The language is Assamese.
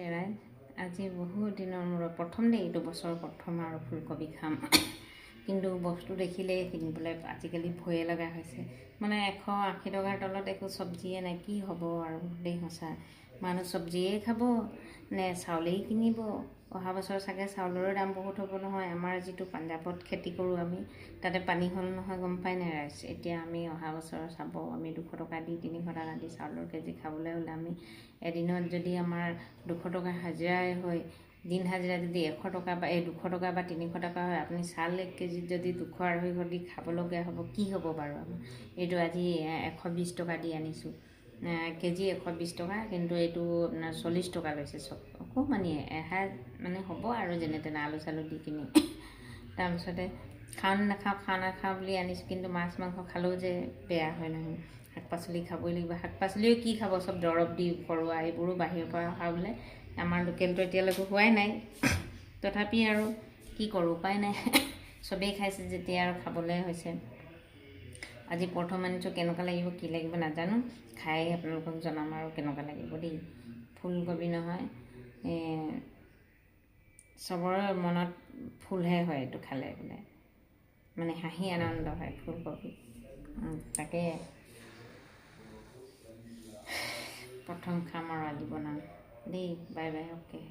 চেৰাই আজি বহুত দিনৰ মূৰত প্ৰথম দেই এইটো বছৰৰ প্ৰথম আৰু ফুলকবি খাম কিন্তু বস্তু দেখিলেই কিনিবলৈ আজিকালি ভয়ে লগা হৈছে মানে 180 টকাৰ তলত একো চব্জিয়ে নাই কি হ'ব আৰু দেই সঁচা মানুহ চব্জিয়ে খাব নে চাউলেই কিনিব অহা বছৰ চাগে চাউলৰো দাম বহুত হ'ব নহয় আমাৰ যিটো পাঞ্জাৱত খেতি কৰোঁ আমি তাতে পানী হ'ল নহয় গম পাই নাই ৰাইজ এতিয়া আমি অহা বছৰ চাব আমি 200 টকা দি 300 টকা দি চাউলৰ কেজি খাবলৈ হ'লে আমি এদিনত যদি আমাৰ 200 টকা হাজিৰাই হয় দিন হাজিৰা যদি 100 টকা বা 200 টকা বা 300 টকা হয় আপুনি চাউল 1 কেজিত যদি 200-250 দি খাবলগীয়া হ'ব কি হ'ব বাৰু আমাৰ এইটো আজি 120 টকা দি আনিছোঁ কেজি 120 টকা কিন্তু এইটো আপোনাৰ 40 টকা লৈছে চব অকণমানি এহাৰ মানে হ'ব আৰু যেনে তেনে আলু চালু দি কিনি তাৰপিছতে খাওঁ নাখাওঁ বুলি আনিছোঁ কিন্তু মাছ মাংস খালেও যে বেয়া হয় নহয় শাক পাচলি খাবই লাগিব শাক পাচলিও কি খাব চব দৰৱ দি কৰোৱা এইবোৰো বাহিৰৰ পৰা অহা বোলে আমাৰ লোকেলটো এতিয়ালৈকে হোৱাই নাই তথাপি আৰু কি কৰোঁ উপায় নাই চবেই খাইছে যেতিয়া আৰু খাবলৈ হৈছে আজি প্ৰথম আনিছোঁ কেনেকুৱা লাগিব কি লাগিব নাজানো খাই আপোনালোকক জনাম আৰু কেনেকুৱা লাগিব দেই ফুলকবি নহয় চবৰে মনত ফুলহে হয় এইটো খালে বোলে মানে হাঁহি আনন্দ হয় ফুলকবি তাকে প্ৰথম খাম আৰু আজি বনাম দেই বাই বাই অ'কে